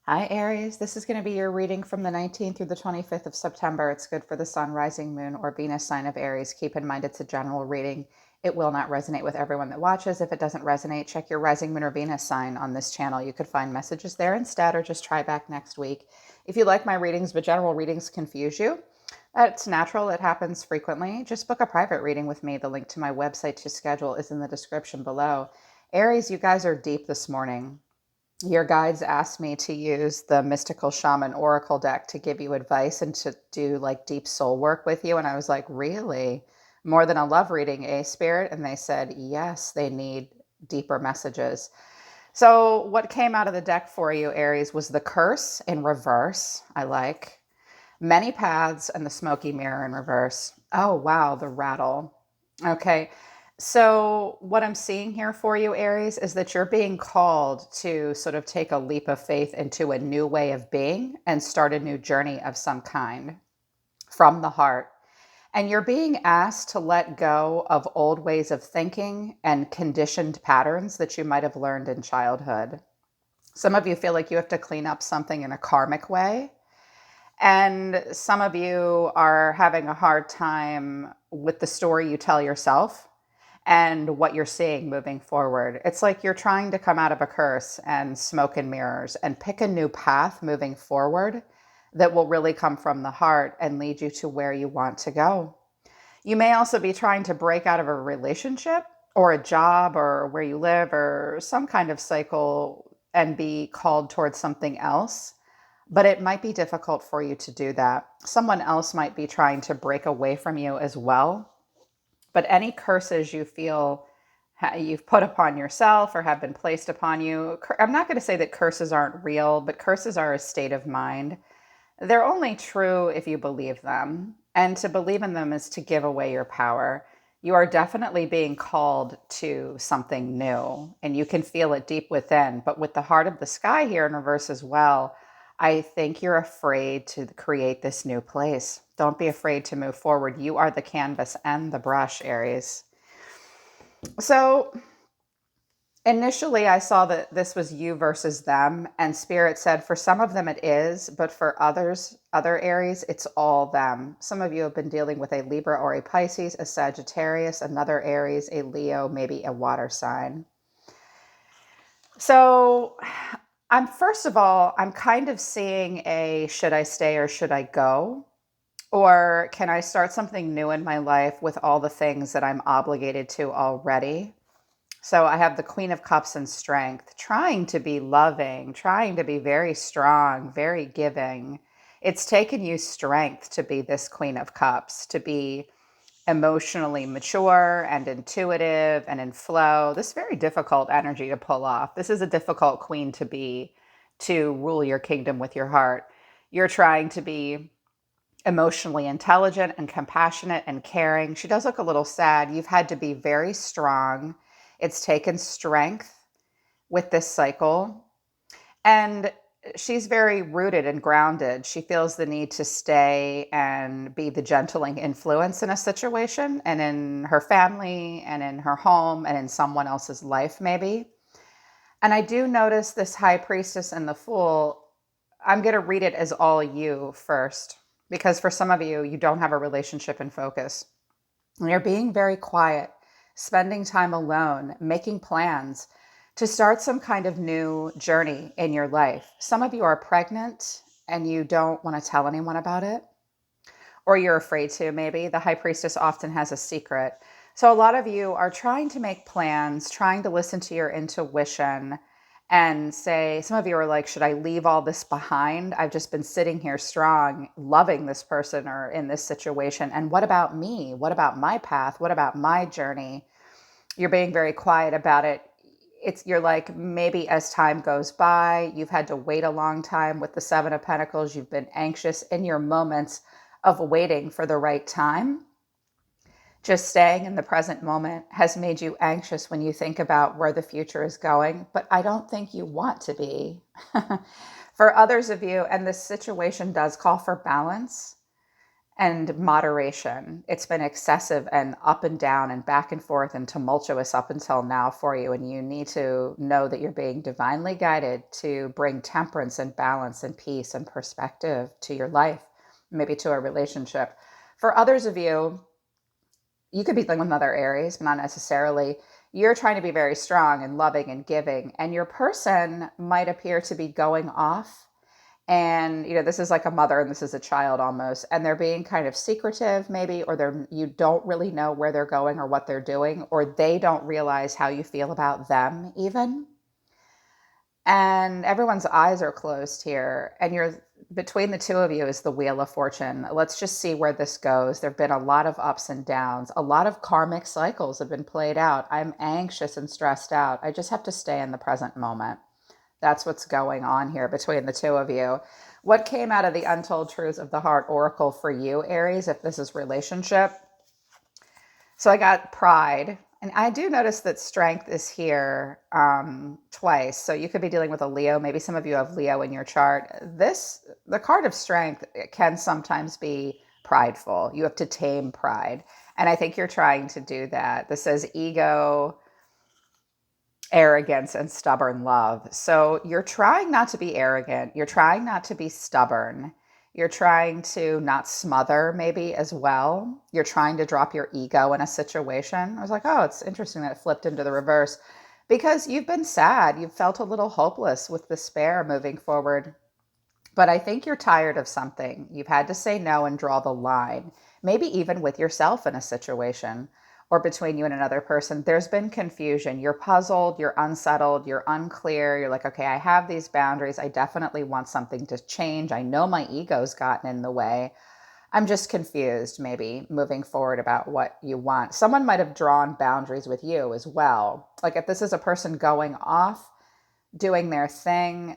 Hi, Aries. This is going to be your reading from the 19th through the 25th of September. It's good for the Sun, Rising, Moon, or Venus sign of Aries. Keep in mind it's a general reading. It will not resonate with everyone that watches. If it doesn't resonate, check your Rising, Moon, or Venus sign on this channel. You could find messages there instead, or just try back next week. If you like my readings, but general readings confuse you, that's natural. It happens frequently. Just book a private reading with me. The link to my website to schedule is in the description below. Aries, you guys are deep this morning. Your guides asked me to use the Mystical Shaman Oracle deck to give you advice and to do like deep soul work with you. And I was like, really? More than a love reading, Spirit? And they said, yes, they need deeper messages. So, what came out of the deck for you, Aries, was the curse in reverse. I like many paths and the smoky mirror in reverse. Oh, wow, the rattle. Okay. So, what I'm seeing here for you, Aries, is that you're being called to sort of take a leap of faith into a new way of being and start a new journey of some kind from the heart. And you're being asked to let go of old ways of thinking and conditioned patterns that you might have learned in childhood. Some of you feel like you have to clean up something in a karmic way. And some of you are having a hard time with the story you tell yourself and what you're seeing moving forward. It's like you're trying to come out of a curse and smoke and mirrors and pick a new path moving forward that will really come from the heart and lead you to where you want to go. You may also be trying to break out of a relationship or a job or where you live or some kind of cycle and be called towards something else. But it might be difficult for you to do that. Someone else might be trying to break away from you as well. But any curses you feel you've put upon yourself or have been placed upon you, I'm not going to say that curses aren't real, but curses are a state of mind. They're only true if you believe them. And to believe in them is to give away your power. You are definitely being called to something new, and you can feel it deep within. But with the heart of the sky here in reverse as well, I think you're afraid to create this new place. Don't be afraid to move forward. You are the canvas and the brush, Aries. So initially, I saw that this was you versus them, and Spirit said for some of them it is, but for others, other Aries, it's all them. Some of you have been dealing with a Libra or a Pisces, a Sagittarius, another Aries, a Leo, maybe a water sign. So first of all, I'm kind of seeing a should I stay or should I go? Or can I start something new in my life with all the things that I'm obligated to already? So I have the Queen of Cups and Strength, trying to be loving, trying to be very strong, very giving. It's taken you strength to be this Queen of Cups, to be emotionally mature and intuitive and in flow. This is very difficult energy to pull off. This is a difficult queen to be, to rule your kingdom with your heart. You're trying to be emotionally intelligent and compassionate and caring. She does look a little sad. You've had to be very strong. It's taken strength with this cycle. And she's very rooted and grounded. She feels the need to stay and be the gentling influence in a situation and in her family and in her home and in someone else's life, maybe. And I do notice this High Priestess and the Fool. I'm going to read it as all you first, because for some of you, you don't have a relationship in focus. And you're being very quiet, spending time alone, making plans to start some kind of new journey in your life. Some of you are pregnant and you don't want to tell anyone about it, or you're afraid to, maybe. The High Priestess often has a secret. So a lot of you are trying to make plans, trying to listen to your intuition and say, some of you are like, should I leave all this behind? I've just been sitting here strong, loving this person or in this situation. And what about me? What about my path? What about my journey? You're being very quiet about it. You're like, maybe as time goes by, you've had to wait a long time with the Seven of Pentacles. You've been anxious in your moments of waiting for the right time. Just staying in the present moment has made you anxious when you think about where the future is going, but I don't think you want to be. For others of you, and this situation does call for balance, and moderation. It's been excessive and up and down and back and forth and tumultuous up until now for you. And you need to know that you're being divinely guided to bring temperance and balance and peace and perspective to your life, maybe to a relationship. For others of you, you could be dealing with another Aries, but not necessarily. You're trying to be very strong and loving and giving, and your person might appear to be going off. And this is like a mother and this is a child almost, and they're being kind of secretive maybe, or you don't really know where they're going or what they're doing, or they don't realize how you feel about them even. And everyone's eyes are closed here, and you're between the two of you is the Wheel of Fortune. Let's just see where this goes. There've been a lot of ups and downs. A lot of karmic cycles have been played out. I'm anxious and stressed out. I just have to stay in the present moment. That's what's going on here between the two of you. What came out of the Untold Truths of the Heart Oracle for you, Aries, if this is relationship? So I got pride. And I do notice that strength is here twice. So you could be dealing with a Leo. Maybe some of you have Leo in your chart. The card of strength can sometimes be prideful. You have to tame pride. And I think you're trying to do that. This says ego, arrogance, and stubborn love. So you're trying not to be arrogant. You're trying not to be stubborn. You're trying to not smother maybe as well. You're trying to drop your ego in a situation. I was like, oh, it's interesting that it flipped into the reverse because you've been sad. You've felt a little hopeless with despair moving forward. But I think you're tired of something. You've had to say no and draw the line, maybe even with yourself in a situation or between you and another person. There's been confusion. You're puzzled, you're unsettled, you're unclear. You're like, okay, I have these boundaries. I definitely want something to change. I know my ego's gotten in the way. I'm just confused, maybe moving forward about what you want. Someone might have drawn boundaries with you as well. Like if this is a person going off, doing their thing,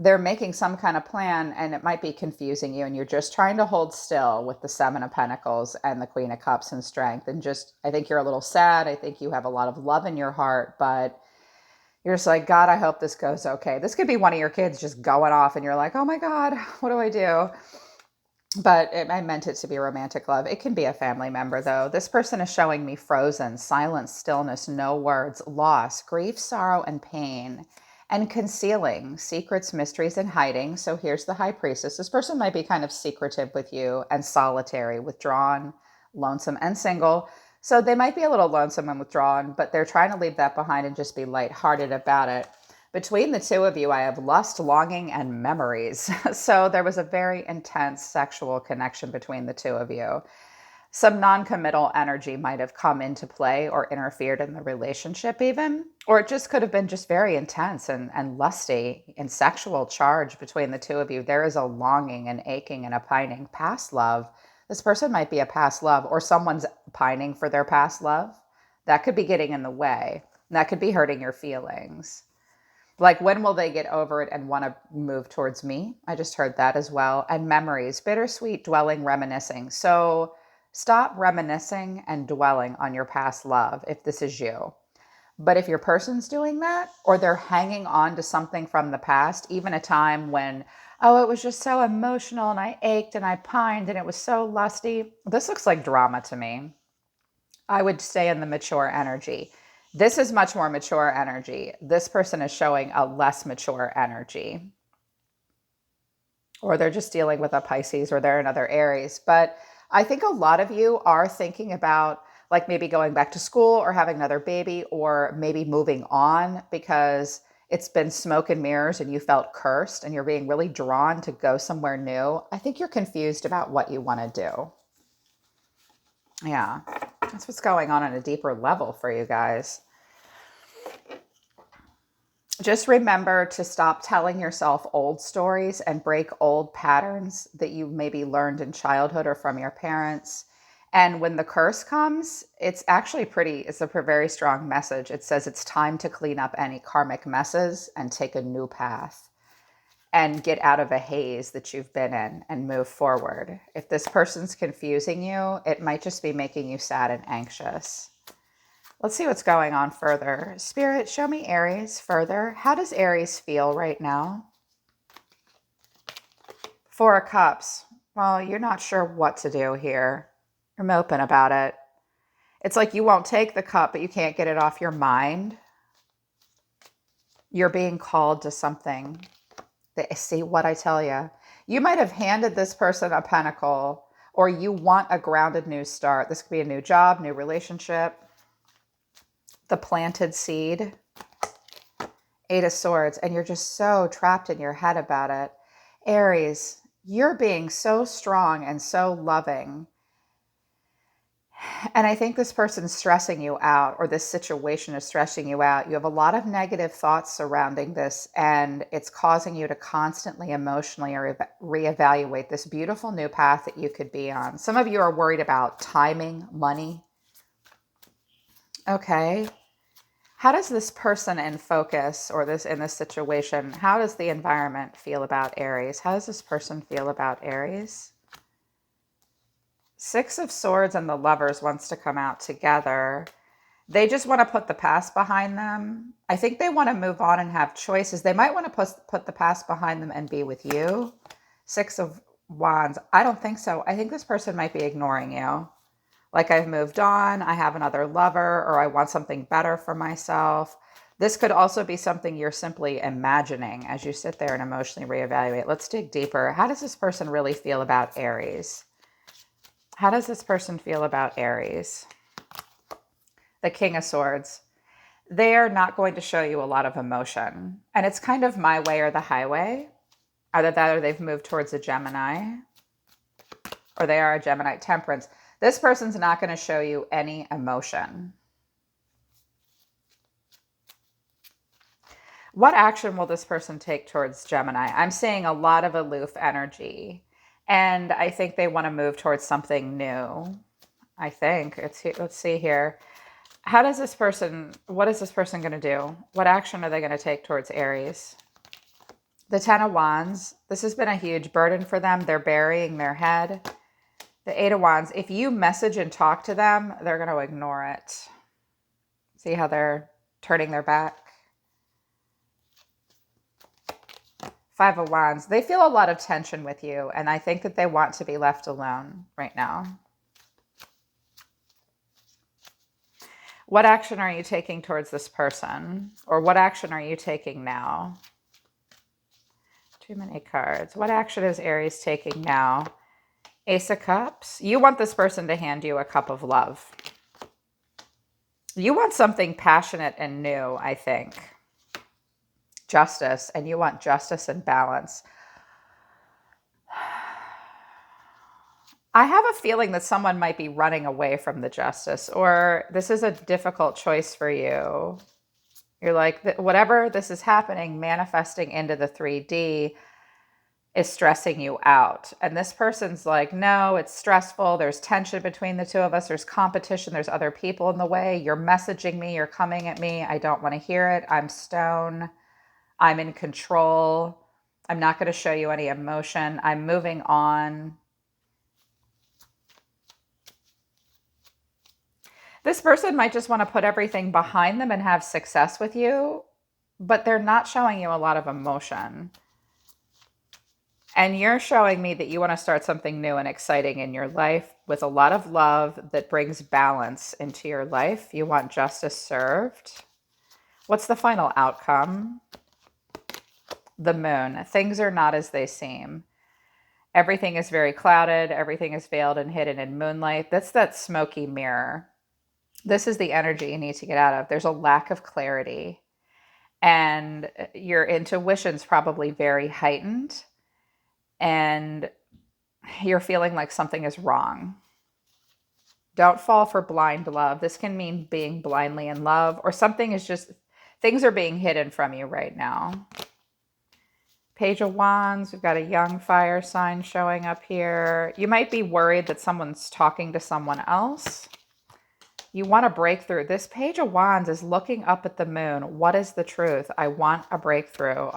they're making some kind of plan and it might be confusing you and you're just trying to hold still with the Seven of Pentacles and the Queen of Cups and strength. And just, I think you're a little sad. I think you have a lot of love in your heart, but you're just like, God, I hope this goes okay. This could be one of your kids just going off and you're like, oh my God, what do I do? But I meant it to be romantic love. It can be a family member though. This person is showing me frozen, silence, stillness, no words, loss, grief, sorrow, and pain. And concealing secrets, mysteries, and hiding. So here's the High Priestess. This person might be kind of secretive with you and solitary, withdrawn, lonesome, and single. So they might be a little lonesome and withdrawn, but they're trying to leave that behind and just be lighthearted about it. Between the two of you, I have lust, longing, and memories. So there was a very intense sexual connection between the two of you. Some non-committal energy might have come into play or interfered in the relationship even, or it just could have been just very intense and lusty and sexual charge between the two of you. There is a longing and aching and a pining past love. This person might be a past love or someone's pining for their past love. That could be getting in the way. That could be hurting your feelings. Like, when will they get over it and want to move towards me? I just heard that as well. And memories, bittersweet, dwelling, reminiscing. So stop reminiscing and dwelling on your past love if this is you. But if your person's doing that, or they're hanging on to something from the past, even a time when, oh, it was just so emotional and I ached and I pined and it was so lusty. This looks like drama to me. I would stay in the mature energy. This is much more mature energy. This person is showing a less mature energy. Or they're just dealing with a Pisces or they're another Aries. But I think a lot of you are thinking about like maybe going back to school or having another baby or maybe moving on because it's been smoke and mirrors and you felt cursed and you're being really drawn to go somewhere new. I think you're confused about what you want to do. Yeah, that's what's going on a deeper level for you guys. Just remember to stop telling yourself old stories and break old patterns that you maybe learned in childhood or from your parents. And when the curse comes, it's actually it's a very strong message. It says it's time to clean up any karmic messes and take a new path and get out of a haze that you've been in and move forward. If this person's confusing you, it might just be making you sad and anxious. Let's see what's going on further. Spirit, show me Aries further. How does Aries feel right now? Four of Cups. Well, you're not sure what to do here. You're moping about it. It's like you won't take the cup, but you can't get it off your mind. You're being called to something. See what I tell you. You might have handed this person a pentacle, or you want a grounded new start. This could be a new job, new relationship. The planted seed. 8 of Swords, and you're just so trapped in your head about it. Aries, you're being so strong and so loving. And I think this person's stressing you out, or this situation is stressing you out. You have a lot of negative thoughts surrounding this, and it's causing you to constantly emotionally reevaluate this beautiful new path that you could be on. Some of you are worried about timing, money. Okay. How does this person in focus, or in this situation, how does the environment feel about Aries? How does this person feel about Aries? 6 of Swords and the Lovers wants to come out together. They just want to put the past behind them. I think they want to move on and have choices. They might want to put the past behind them and be with you. 6 of Wands. I don't think so. I think this person might be ignoring you. Like, I've moved on, I have another lover, or I want something better for myself. This could also be something you're simply imagining as you sit there and emotionally reevaluate. Let's dig deeper. How does this person really feel about Aries? How does this person feel about Aries? The King of Swords. They are not going to show you a lot of emotion. And it's kind of my way or the highway. Either that or they've moved towards a Gemini, or they are a Gemini. Temperance. This person's not going to show you any emotion. What action will this person take towards Gemini? I'm seeing a lot of aloof energy, and I think they want to move towards something new. I think. Let's see here. What is this person going to do? What action are they going to take towards Aries? The 10 of Wands. This has been a huge burden for them. They're burying their head. The 8 of Wands, if you message and talk to them, they're going to ignore it. See how they're turning their back? 5 of Wands, they feel a lot of tension with you, and I think that they want to be left alone right now. What action are you taking towards this person? Or what action are you taking now? Too many cards. What action is Aries taking now? Ace of Cups. You want this person to hand you a cup of love. You want something passionate and new, I think. Justice, and you want justice and balance. I have a feeling that someone might be running away from the justice, or this is a difficult choice for you. You're like, whatever this is happening, manifesting into the 3D, is stressing you out. And this person's like, no, it's stressful. There's tension between the two of us. There's competition. There's other people in the way. You're messaging me. You're coming at me. I don't want to hear it. I'm stone. I'm in control. I'm not going to show you any emotion. I'm moving on. This person might just want to put everything behind them and have success with you, but they're not showing you a lot of emotion. And you're showing me that you want to start something new and exciting in your life with a lot of love that brings balance into your life. You want justice served. What's the final outcome? The Moon. Things are not as they seem. Everything is very clouded. Everything is veiled and hidden in moonlight. That's that smoky mirror. This is the energy you need to get out of. There's a lack of clarity. And your intuition's probably very heightened. And you're feeling like something is wrong. Don't fall for blind love. This can mean being blindly in love, or something is just, things are being hidden from you right now. Page of Wands, we've got a young fire sign showing up here. You might be worried that someone's talking to someone else. You want a breakthrough. This Page of Wands is looking up at the moon. What is the truth? I want a breakthrough.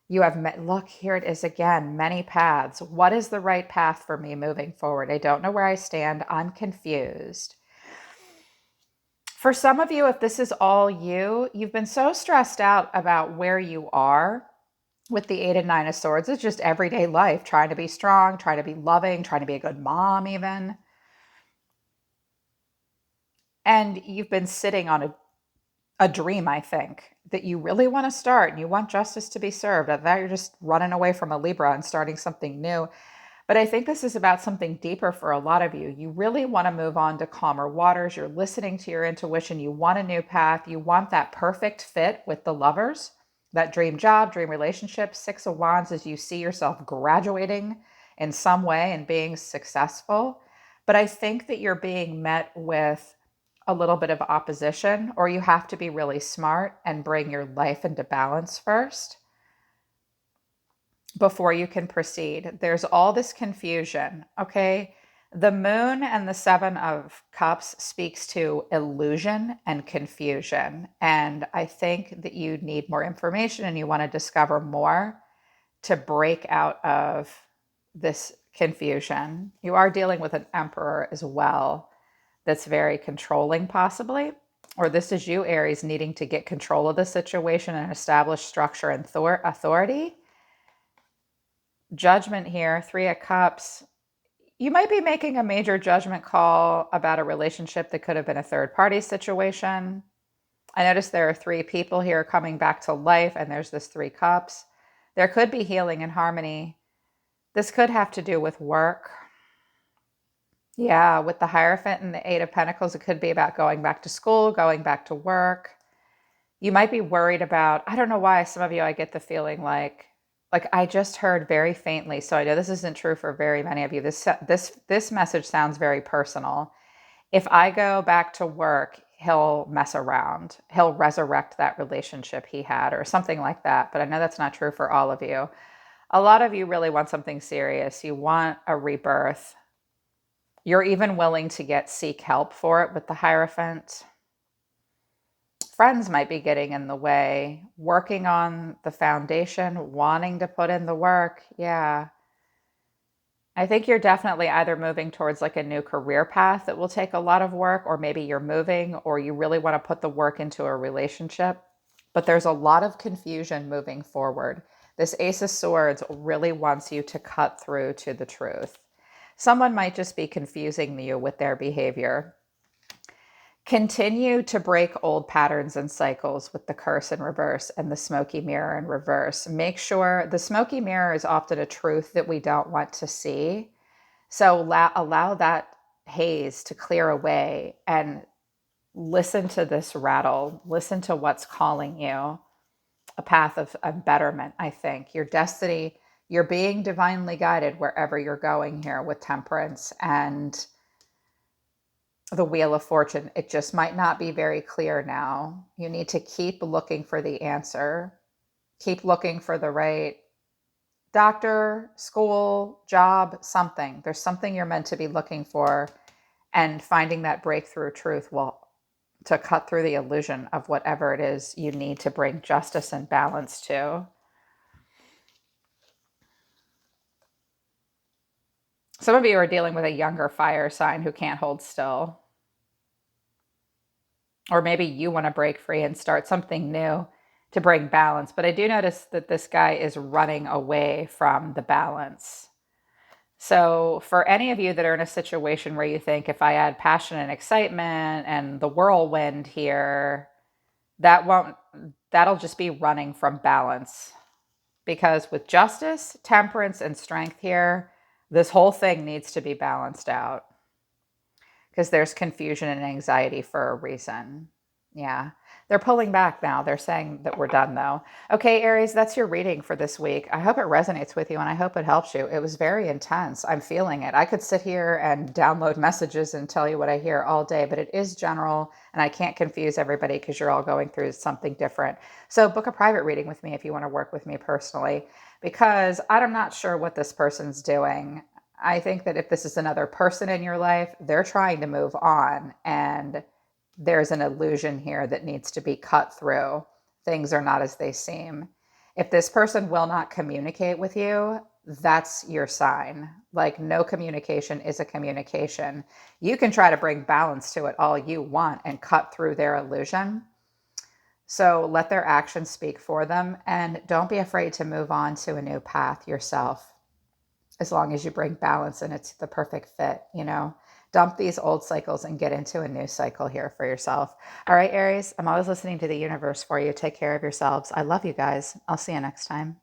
You have met, look, here it is again, many paths. What is the right path for me moving forward? I don't know where I stand. I'm confused. For some of you, if this is all you, you've been so stressed out about where you are with the 8 and 9 of Swords, it's just everyday life, trying to be strong, trying to be loving, trying to be a good mom even. And you've been sitting on a dream, I think, that you really want to start and you want justice to be served. And that you're just running away from a Libra and starting something new. But I think this is about something deeper for a lot of you. You really want to move on to calmer waters. You're listening to your intuition. You want a new path. You want that perfect fit with the lovers, that dream job, dream relationship. 6 of Wands as you see yourself graduating in some way and being successful. But I think that you're being met with a little bit of opposition, or you have to be really smart and bring your life into balance first before you can proceed. There's all this confusion, okay? The moon and the 7 of Cups speaks to illusion and confusion. And I think that you need more information and you want to discover more to break out of this confusion. You are dealing with an Emperor as well that's very controlling, possibly. Or this is you, Aries, needing to get control of the situation and establish structure and authority. Judgment here, 3 of Cups. You might be making a major judgment call about a relationship that could have been a third party situation. I notice there are 3 people here coming back to life, and there's this 3 cups. There could be healing and harmony. This could have to do with work. Yeah, with the Hierophant and the 8 of Pentacles, it could be about going back to school, going back to work. You might be worried about, I don't know why, some of you, I get the feeling like I just heard very faintly, so I know this isn't true for very many of you. This message sounds very personal. If I go back to work, he'll mess around. He'll resurrect that relationship he had or something like that. But I know that's not true for all of you. A lot of you really want something serious. You want a rebirth. You're even willing to seek help for it with the Hierophant. Friends might be getting in the way, working on the foundation, wanting to put in the work. Yeah. I think you're definitely either moving towards like a new career path that will take a lot of work, or maybe you're moving, or you really want to put the work into a relationship. But there's a lot of confusion moving forward. This Ace of Swords really wants you to cut through to the truth. Someone might just be confusing you with their behavior. Continue to break old patterns and cycles with the Curse in reverse and the Smoky Mirror in reverse. Make sure the Smoky Mirror is often a truth that we don't want to see. So allow that haze to clear away and listen to this rattle. Listen to what's calling you. A path of betterment, I think. Your destiny, you're being divinely guided wherever you're going here with Temperance and the Wheel of Fortune. It just might not be very clear now. You need to keep looking for the answer. Keep looking for the right doctor, school, job, something. There's something you're meant to be looking for, and finding that breakthrough truth will to cut through the illusion of whatever it is you need to bring justice and balance to. Some of you are dealing with a younger fire sign who can't hold still. Or maybe you want to break free and start something new to bring balance. But I do notice that this guy is running away from the balance. So for any of you that are in a situation where you think, if I add passion and excitement and the whirlwind here, that'll just be running from balance. Because with justice, temperance, and strength here, this whole thing needs to be balanced out. Because there's confusion and anxiety for a reason. Yeah. They're pulling back now. They're saying that we're done, though. Okay, Aries, that's your reading for this week. I hope it resonates with you, and I hope it helps you. It was very intense. I'm feeling it. I could sit here and download messages and tell you what I hear all day, but it is general, and I can't confuse everybody because you're all going through something different. So book a private reading with me if you want to work with me personally, because I'm not sure what this person's doing. I think that if this is another person in your life, they're trying to move on, and there's an illusion here that needs to be cut through. Things are not as they seem. If this person will not communicate with you, that's your sign. Like, no communication is a communication. You can try to bring balance to it all you want and cut through their illusion. So let their actions speak for them, and don't be afraid to move on to a new path yourself, as long as you bring balance and it's the perfect fit, you know. Dump these old cycles and get into a new cycle here for yourself. All right, Aries, I'm always listening to the universe for you. Take care of yourselves. I love you guys. I'll see you next time.